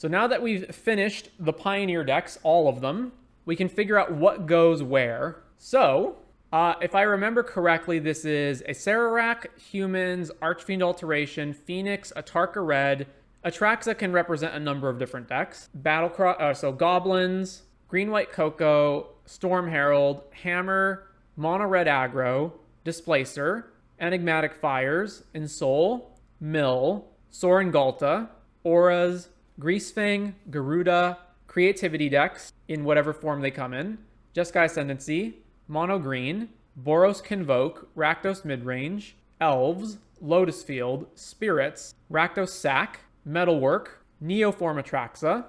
So now that we've finished the Pioneer decks, all of them, we can figure out what goes where. So, if I remember correctly, this is a Sararak, Humans, Archfiend Alteration, Phoenix, Atarka Red. Atraxa can represent a number of different decks. So Goblins, Green-White Cocoa, Storm Herald, Hammer, Mono-Red Aggro, Displacer, Enigmatic Fires, Ensoul, Mill, Sorin Galta, Auras, Greasefang, Garuda, Creativity decks in whatever form they come in, Jeskai Ascendancy, Mono Green, Boros Convoke, Rakdos Midrange, Elves, Lotus Field, Spirits, Rakdos Sack, Metalwork, Neoform Atraxa,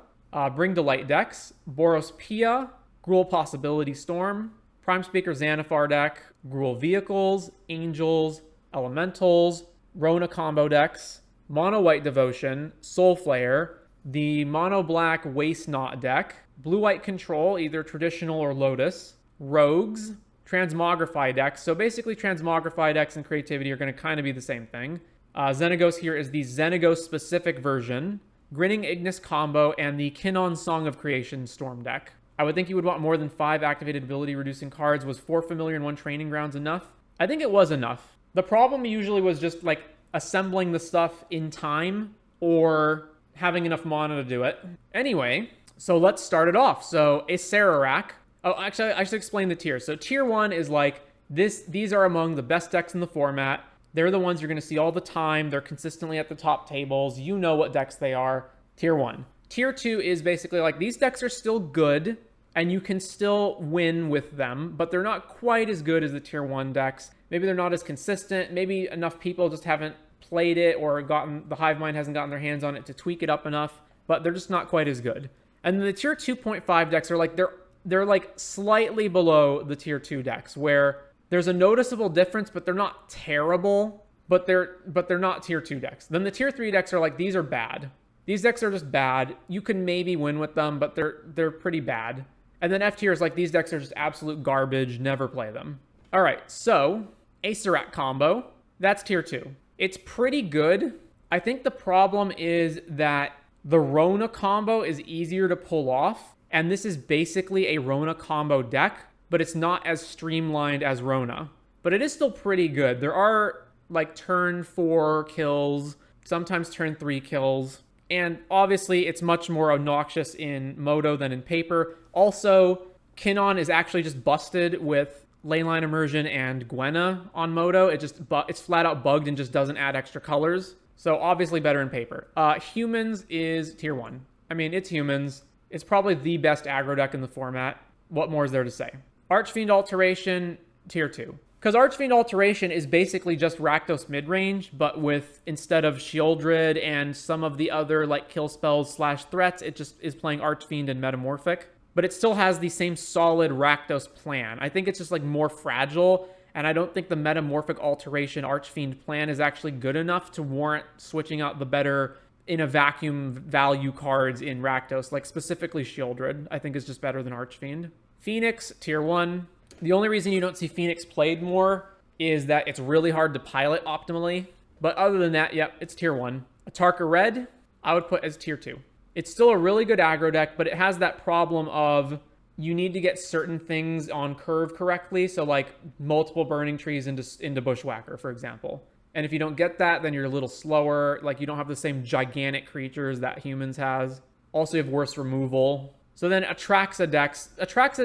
Bring Delight decks, Boros Pia, Gruul Possibility Storm, Prime Speaker Xanathar deck, Gruul Vehicles, Angels, Elementals, Rona combo decks, Mono White Devotion, Soul Flare, the Mono Black Waste Knot deck, Blue White Control, either traditional or Lotus, Rogues, Transmogrify decks. So basically, Transmogrify decks and Creativity are going to kind of be the same thing. Xenagos here is the Xenagos specific version, Grinning Ignis combo, and the Kinnon Song of Creation Storm deck. I would think you would want more than 5 activated ability reducing cards. Was 4 familiar and 1 training grounds enough? I think it was enough. The problem usually was just like assembling the stuff in time or having enough mana to do it. Anyway, so let's start it off. So a Sararak. Oh, actually, I should explain the tiers. So tier 1 is like this. These are among the best decks in the format. They're the ones you're going to see all the time. They're consistently at the top tables. You know what decks they are. Tier 1. Tier 2 is basically like these decks are still good and you can still win with them, but they're not quite as good as the tier 1 decks. Maybe they're not as consistent. Maybe enough people just haven't played it or the hive mind hasn't gotten their hands on it to tweak it up enough, but they're just not quite as good. And then the tier 2.5 decks are like they're like slightly below the tier 2 decks, where there's a noticeable difference, but they're not terrible, but they're not tier 2 decks. Then the tier 3 decks are like, these are bad. These decks are just bad. You can maybe win with them, but they're pretty bad. And then F tier is like, these decks are just absolute garbage, never play them. All right, so Acerat combo, that's tier 2. It's pretty good. I think the problem is that the Rona combo is easier to pull off, and this is basically a Rona combo deck, but it's not as streamlined as Rona. But it is still pretty good. There are like turn 4 kills, sometimes turn 3 kills, and obviously it's much more obnoxious in Moto than in paper. Also, Kinnon is actually just busted with Leyline Immersion and Gwenna on Moto. It's flat out bugged and just doesn't add extra colors. So obviously better in paper. Humans is tier 1. I mean, it's Humans. It's probably the best aggro deck in the format. What more is there to say? Archfiend Alteration, tier 2. Because Archfiend Alteration is basically just Rakdos midrange, but with, instead of Shieldred and some of the other like kill spells / threats, it just is playing Archfiend and Metamorphic. But it still has the same solid Rakdos plan. I think it's just like more fragile, and I don't think the Metamorphic Alteration Archfiend plan is actually good enough to warrant switching out the better in a vacuum value cards in Rakdos, like specifically Shieldred, I think is just better than Archfiend. Phoenix, tier 1. The only reason you don't see Phoenix played more is that it's really hard to pilot optimally. But other than that, yep, it's tier 1. Atarka Red, I would put as tier 2. It's still a really good aggro deck, but it has that problem of you need to get certain things on curve correctly. So like multiple burning trees into Bushwhacker, for example. And if you don't get that, then you're a little slower. Like you don't have the same gigantic creatures that Humans has. Also, you have worse removal. So then Atraxa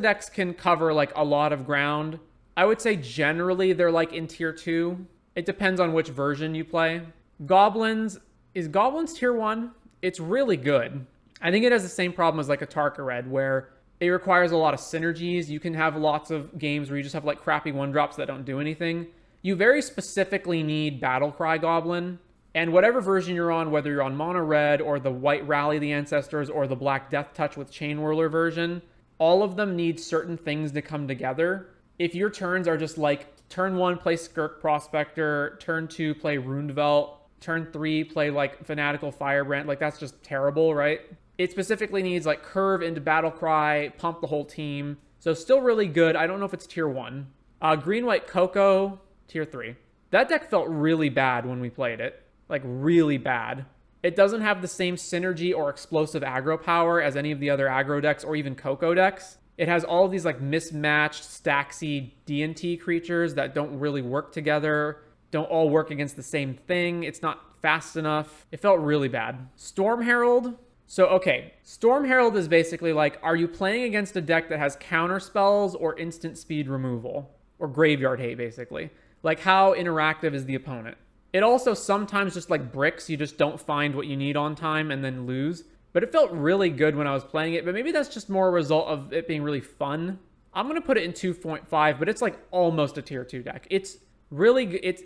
decks can cover like a lot of ground. I would say generally they're like in tier 2. It depends on which version you play. Goblins, is Goblins tier 1? It's really good. I think it has the same problem as like Atarka Red, where it requires a lot of synergies. You can have lots of games where you just have like crappy 1-drops that don't do anything. You very specifically need Battlecry Goblin. And whatever version you're on, whether you're on Mono Red or the White Rally the Ancestors or the Black Death Touch with Chain Whirler version, all of them need certain things to come together. If your turns are just like, turn 1, play Skirk Prospector, turn 2, play Rundvelt, turn 3, play like Fanatical Firebrand, like that's just terrible, right? It specifically needs like curve into Battlecry, pump the whole team. So still really good. I don't know if it's tier 1. Green-White Cocoa, tier 3. That deck felt really bad when we played it. Like really bad. It doesn't have the same synergy or explosive aggro power as any of the other aggro decks or even Coco decks. It has all of these like mismatched Staxy D&T creatures that don't really work together, don't all work against the same thing. It's not fast enough. It felt really bad. Storm Herald. So, okay, Storm Herald is basically like, are you playing against a deck that has counter spells or instant speed removal? Or graveyard hate, basically. Like, how interactive is the opponent? It also sometimes just like bricks, you just don't find what you need on time and then lose. But it felt really good when I was playing it, but maybe that's just more a result of it being really fun. I'm going to put it in 2.5, but it's like almost a tier 2 deck. It's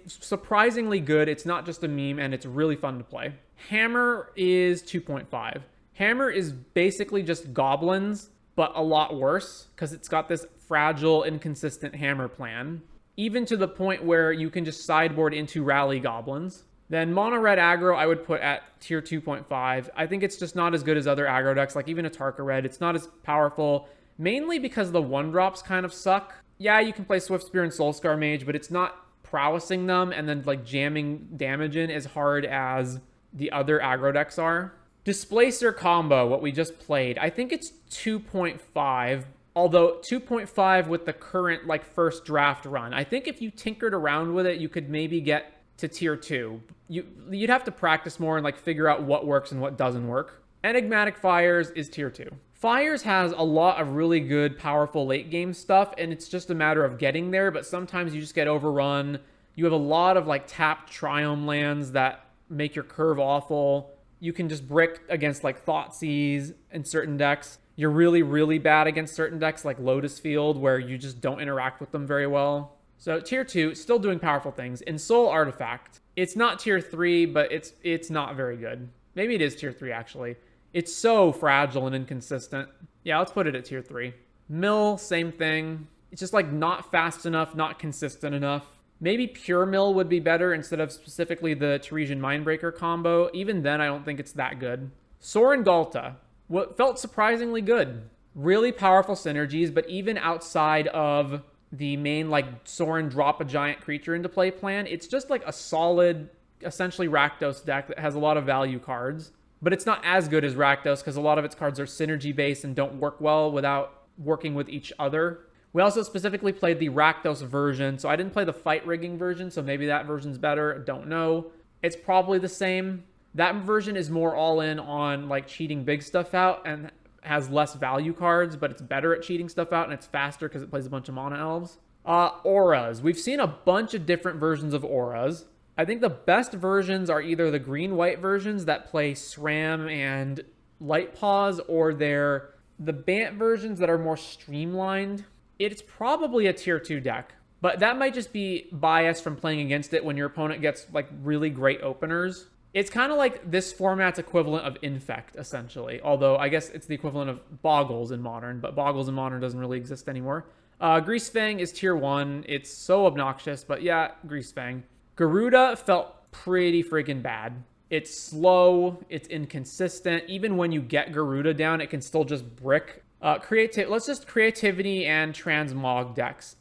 surprisingly good. It's not just a meme, and it's really fun to play. Hammer is 2.5. Hammer is basically just goblins, but a lot worse because it's got this fragile, inconsistent hammer plan, even to the point where you can just sideboard into rally goblins. Then mono red aggro I would put at tier 2.5. I think it's just not as good as other aggro decks, like even a Tarka red. It's not as powerful, mainly because the 1-drops kind of suck. Yeah, you can play Swift Spear and Soulscar Mage, but it's not prowessing them and then like jamming damage in as hard as the other aggro decks are. Displacer combo, what we just played, I think it's 2.5, although 2.5 with the current like first draft run. I think if you tinkered around with it, you could maybe get to tier 2. You'd have to practice more and like figure out what works and what doesn't work. Enigmatic Fires is tier 2. Fires has a lot of really good, powerful late game stuff, and it's just a matter of getting there, but sometimes you just get overrun. You have a lot of like tapped Triome lands that make your curve awful. You can just brick against like Thoughtseize in certain decks. You're really, really bad against certain decks like Lotus Field, where you just don't interact with them very well. So tier 2, still doing powerful things. In Soul Artifact, it's not tier 3, but it's not very good. Maybe it is tier 3, actually. It's so fragile and inconsistent. Yeah, let's put it at tier 3. Mill, same thing. It's just like not fast enough, not consistent enough. Maybe Pure Mill would be better instead of specifically the Teresian Mindbreaker combo. Even then, I don't think it's that good. Sorin Galta, what felt surprisingly good. Really powerful synergies, but even outside of the main like Sorin drop a giant creature into play plan, it's just like a solid, essentially Rakdos deck that has a lot of value cards. But it's not as good as Rakdos because a lot of its cards are synergy based and don't work well without working with each other. We also specifically played the Rakdos version, so I didn't play the fight rigging version, so maybe that version's better. Don't know. It's probably the same. That version is more all in on like cheating big stuff out and has less value cards, but it's better at cheating stuff out and it's faster because it plays a bunch of mana elves. Auras. We've seen a bunch of different versions of auras. I think the best versions are either the green-white versions that play SRAM and Light Paws, or they're the Bant versions that are more streamlined. It's probably a tier 2 deck, but that might just be bias from playing against it when your opponent gets like really great openers. It's kind of like this format's equivalent of Infect, essentially, although I guess it's the equivalent of Boggles in Modern, but Boggles in Modern doesn't really exist anymore. Greasefang is tier 1. It's so obnoxious, but yeah, Greasefang. Garuda felt pretty freaking bad. It's slow, it's inconsistent. Even when you get Garuda down, it can still just brick. Let's just creativity and transmog decks.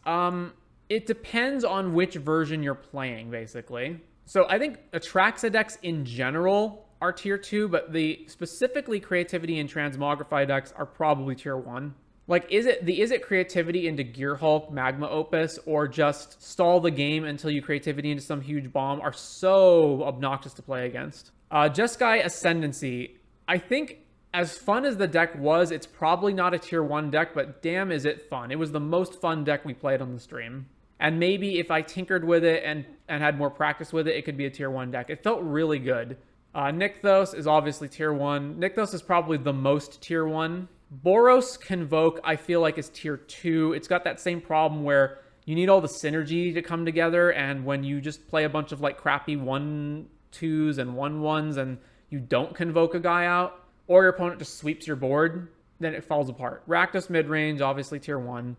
It depends on which version you're playing, basically. So I think Atraxa decks in general are tier 2, but the specifically creativity and transmogrify decks are probably tier 1. Like, is it creativity into Gear Hulk, Magma Opus, or just stall the game until you creativity into some huge bomb are so obnoxious to play against. Jeskai Ascendancy. I think as fun as the deck was, it's probably not a tier 1 deck, but damn is it fun. It was the most fun deck we played on the stream. And maybe if I tinkered with it and had more practice with it, it could be a tier 1 deck. It felt really good. Nykthos is obviously tier 1. Nykthos is probably the most tier 1. Boros Convoke, I feel like, is tier 2. It's got that same problem where you need all the synergy to come together, and when you just play a bunch of like crappy 1/2s and 1/1s and you don't convoke a guy out, or your opponent just sweeps your board, then it falls apart. Rakdos Midrange, obviously tier 1.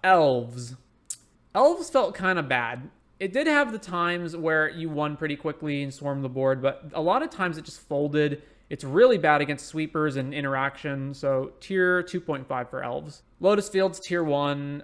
Elves. Elves felt kind of bad. It did have the times where you won pretty quickly and swarmed the board, but a lot of times it just folded. It's really bad against sweepers and interaction, so tier 2.5 for Elves. Lotus Field's tier 1.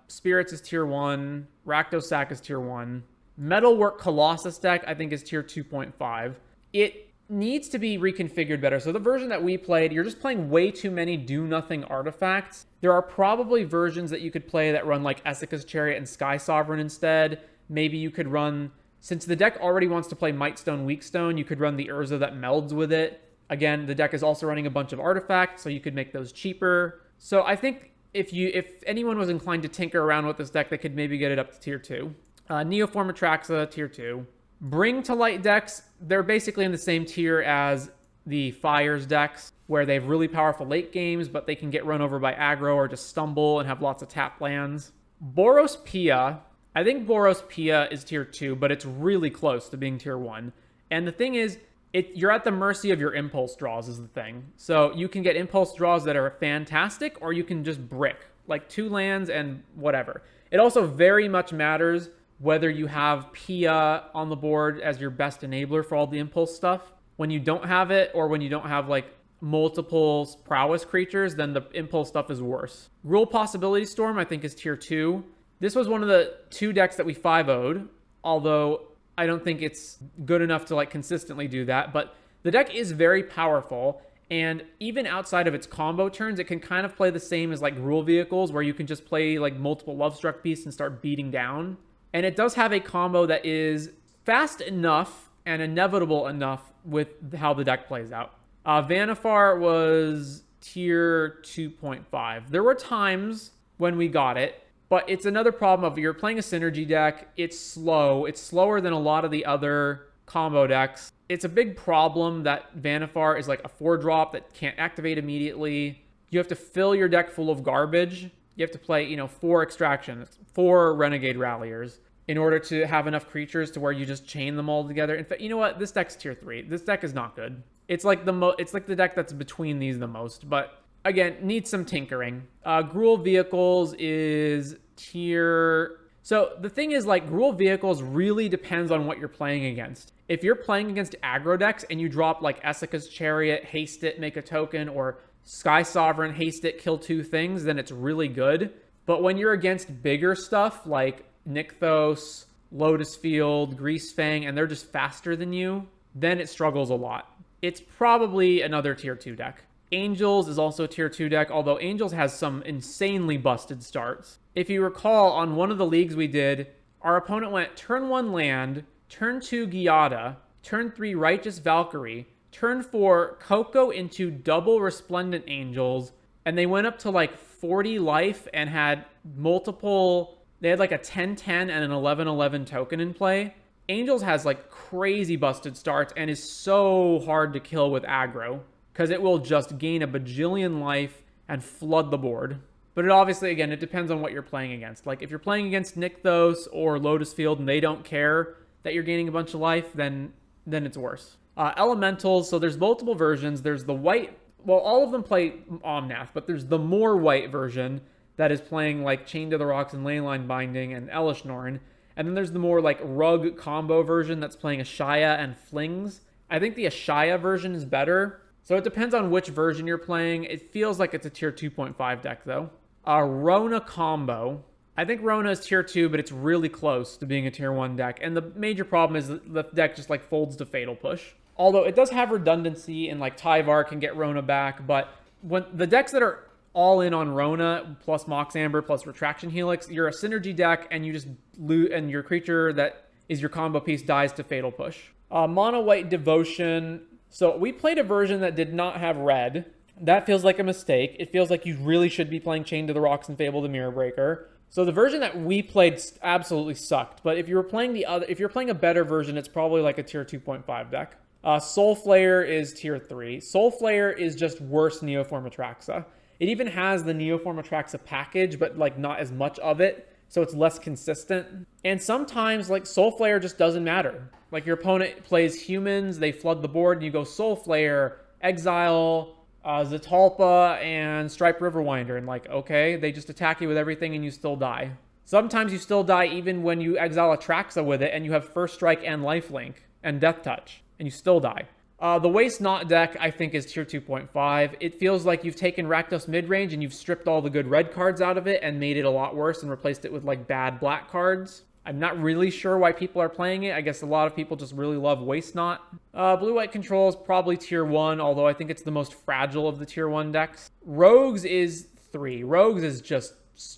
Spirits is tier 1. Rakdos Sack is tier 1. Metalwork Colossus deck, I think, is tier 2.5. It needs to be reconfigured better. So the version that we played, you're just playing way too many do-nothing artifacts. There are probably versions that you could play that run like Essica's Chariot and Sky Sovereign instead. Maybe you could run, since the deck already wants to play Mightstone, Weakstone, you could run the Urza that melds with it. Again, the deck is also running a bunch of artifacts, so you could make those cheaper. So I think if anyone was inclined to tinker around with this deck, they could maybe get it up to tier 2. Neoform Atraxa, tier 2. Bring to Light decks, they're basically in the same tier as the Fires decks, where they have really powerful late games, but they can get run over by aggro or just stumble and have lots of tap lands. Boros Pia, I think Boros Pia is tier 2, but it's really close to being tier 1. And the thing is, you're at the mercy of your impulse draws is the thing. So you can get impulse draws that are fantastic, or you can just brick, like 2 lands and whatever. It also very much matters whether you have Pia on the board as your best enabler for all the impulse stuff. When you don't have it, or when you don't have like multiple prowess creatures, then the impulse stuff is worse. Rule Possibility Storm, I think, is tier 2. This was one of the 2 decks that we 5-0'd, although I don't think it's good enough to like consistently do that. But the deck is very powerful, and even outside of its combo turns, it can kind of play the same as like Rule Vehicles, where you can just play like multiple Lovestruck Beasts and start beating down. And it does have a combo that is fast enough and inevitable enough with how the deck plays out. Vannifar was tier 2.5. There were times when we got it, but it's another problem of you're playing a synergy deck. It's slow. It's slower than a lot of the other combo decks. It's a big problem that Vannifar is like a 4-drop that can't activate immediately. You have to fill your deck full of garbage. You have to play, 4 extractions, 4 Renegade Ralliers in order to have enough creatures to where you just chain them all together. In fact, you know what? This deck's tier 3. This deck is not good. It's like the deck that's between these the most, but again, needs some tinkering. Gruul Vehicles is tier... So the thing is, like, Gruul Vehicles really depends on what you're playing against. If you're playing against aggro decks and you drop like Essica's Chariot, haste it, make a token, or Sky Sovereign, haste it, kill 2 things, then it's really good. But when you're against bigger stuff like Nykthos, Lotus Field, Greasefang, and they're just faster than you, then it struggles a lot. It's probably another tier 2 deck. Angels is also a tier 2 deck, although Angels has some insanely busted starts. If you recall, on one of the leagues we did, our opponent went turn 1 land, turn 2 Giada, turn 3 Righteous Valkyrie, turn 4 Coco into double Resplendent Angels, and they went up to like 40 life and had multiple... They had like a 10-10 and an 11-11 token in play. Angels has like crazy busted starts and is so hard to kill with aggro, because it will just gain a bajillion life and flood the board. But it obviously, again, it depends on what you're playing against. Like if you're playing against Nykthos or Lotus Field and they don't care that you're gaining a bunch of life, then it's worse. Elementals, so there's multiple versions. There's the white, well, all of them play Omnath, but there's the more white version that is playing like Chained to the Rocks and Leyline Binding and Elish Norn. And then there's the more like Rug combo version that's playing Ashaya and Flings. I think the Ashaya version is better. So it depends on which version you're playing. It feels like it's a tier 2.5 deck though. Rona combo. I think Rona is tier 2, but it's really close to being a tier 1 deck. And the major problem is the deck just like folds to Fatal Push. Although it does have redundancy, and like Tyvar can get Rona back, but when the decks that are all in on Rona plus Mox Amber plus Retraction Helix, you're a synergy deck and you just loot, and your creature that is your combo piece dies to Fatal Push. Mono White Devotion. So we played a version that did not have red. That feels like a mistake. It feels like you really should be playing Chained to the Rocks and Fable the Mirror Breaker. So the version that we played absolutely sucked. But if you're playing a better version, it's probably like a tier 2.5 deck. Soulflayer is tier 3. Soulflayer is just worse Neoform Atraxa. It even has the Neoform Atraxa package, but like not as much of it, so it's less consistent. And sometimes like Soulflayer just doesn't matter. Like your opponent plays humans, they flood the board, and you go Soulflayer, Exile, Zatalpa, and Stripe Riverwinder, and like, okay, they just attack you with everything and you still die. Sometimes you still die even when you exile Atraxa with it and you have First Strike and Lifelink and Death Touch, and you still die. The Waste Not deck, I think, is tier 2.5. It feels like you've taken Rakdos Midrange and you've stripped all the good red cards out of it and made it a lot worse and replaced it with like bad black cards. I'm not really sure why people are playing it. I guess a lot of people just really love Waste Not. Blue-white control is probably tier 1, although I think it's the most fragile of the tier 1 decks. Rogues is 3. Rogues is just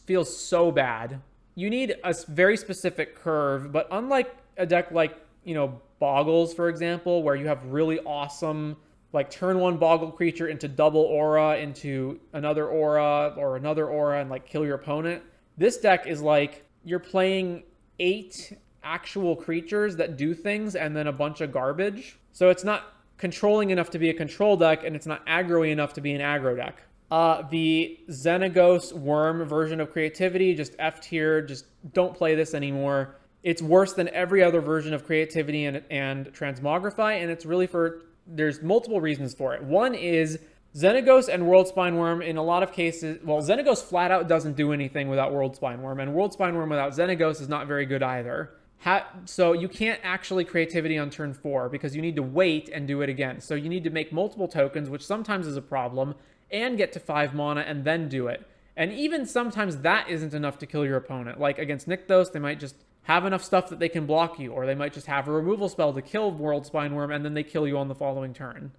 feels so bad. You need a very specific curve, but unlike a deck like, you know, Boggles, for example, where you have really awesome, like, turn 1 Boggle creature into double aura, into another aura, or another aura, and, like, kill your opponent. This deck is like, you're playing 8 actual creatures that do things and then a bunch of garbage. So it's not controlling enough to be a control deck, and it's not aggro-y enough to be an aggro deck. The Xenagos Worm version of Creativity, just F tier, just don't play this anymore. It's worse than every other version of Creativity and Transmogrify, and it's really there's multiple reasons for it. One is Xenagos and World Spine Worm, in a lot of cases, well, Xenagos flat out doesn't do anything without World Spine Worm, and World Spine Worm without Xenagos is not very good either. So you can't actually Creativity on turn 4 because you need to wait and do it again. So you need to make multiple tokens, which sometimes is a problem, and get to 5 mana and then do it. And even sometimes that isn't enough to kill your opponent. Like against Nykthos, they might just have enough stuff that they can block you, or they might just have a removal spell to kill World Spine Worm, and then they kill you on the following turn.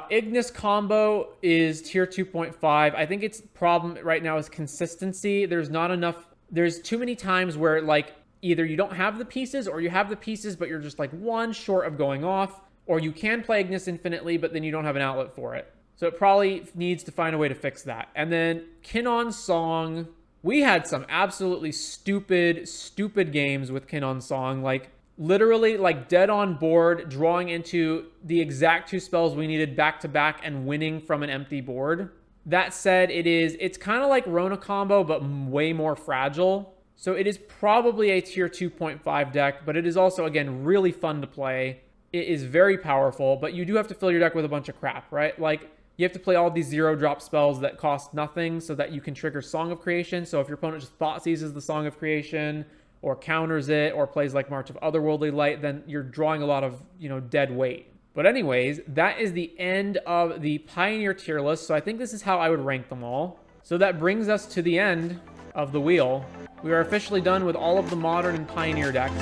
Ignis combo is tier 2.5. I think its problem right now is consistency. There's not enough. There's too many times where, like, either you don't have the pieces, or you have the pieces, but you're just like one short of going off, or you can play Ignis infinitely, but then you don't have an outlet for it. So it probably needs to find a way to fix that. And then Kinnon Song. We had some absolutely stupid games with Kinnon Song. Like, literally, like, dead on board, drawing into the exact 2 spells we needed back to back and winning from an empty board. That said, it's kind of like Rona combo, but way more fragile. So it is probably a tier 2.5 deck, but it is also, again, really fun to play. It is very powerful, but you do have to fill your deck with a bunch of crap, right? Like, you have to play all these 0-drop spells that cost nothing so that you can trigger Song of Creation. So if your opponent just thought seizes the Song of Creation, or counters it, or plays like March of Otherworldly Light, then you're drawing a lot of, you know, dead weight. But anyways, that is the end of the Pioneer tier list. So I think this is how I would rank them all. So that brings us to the end of the wheel. We are officially done with all of the Modern and Pioneer decks.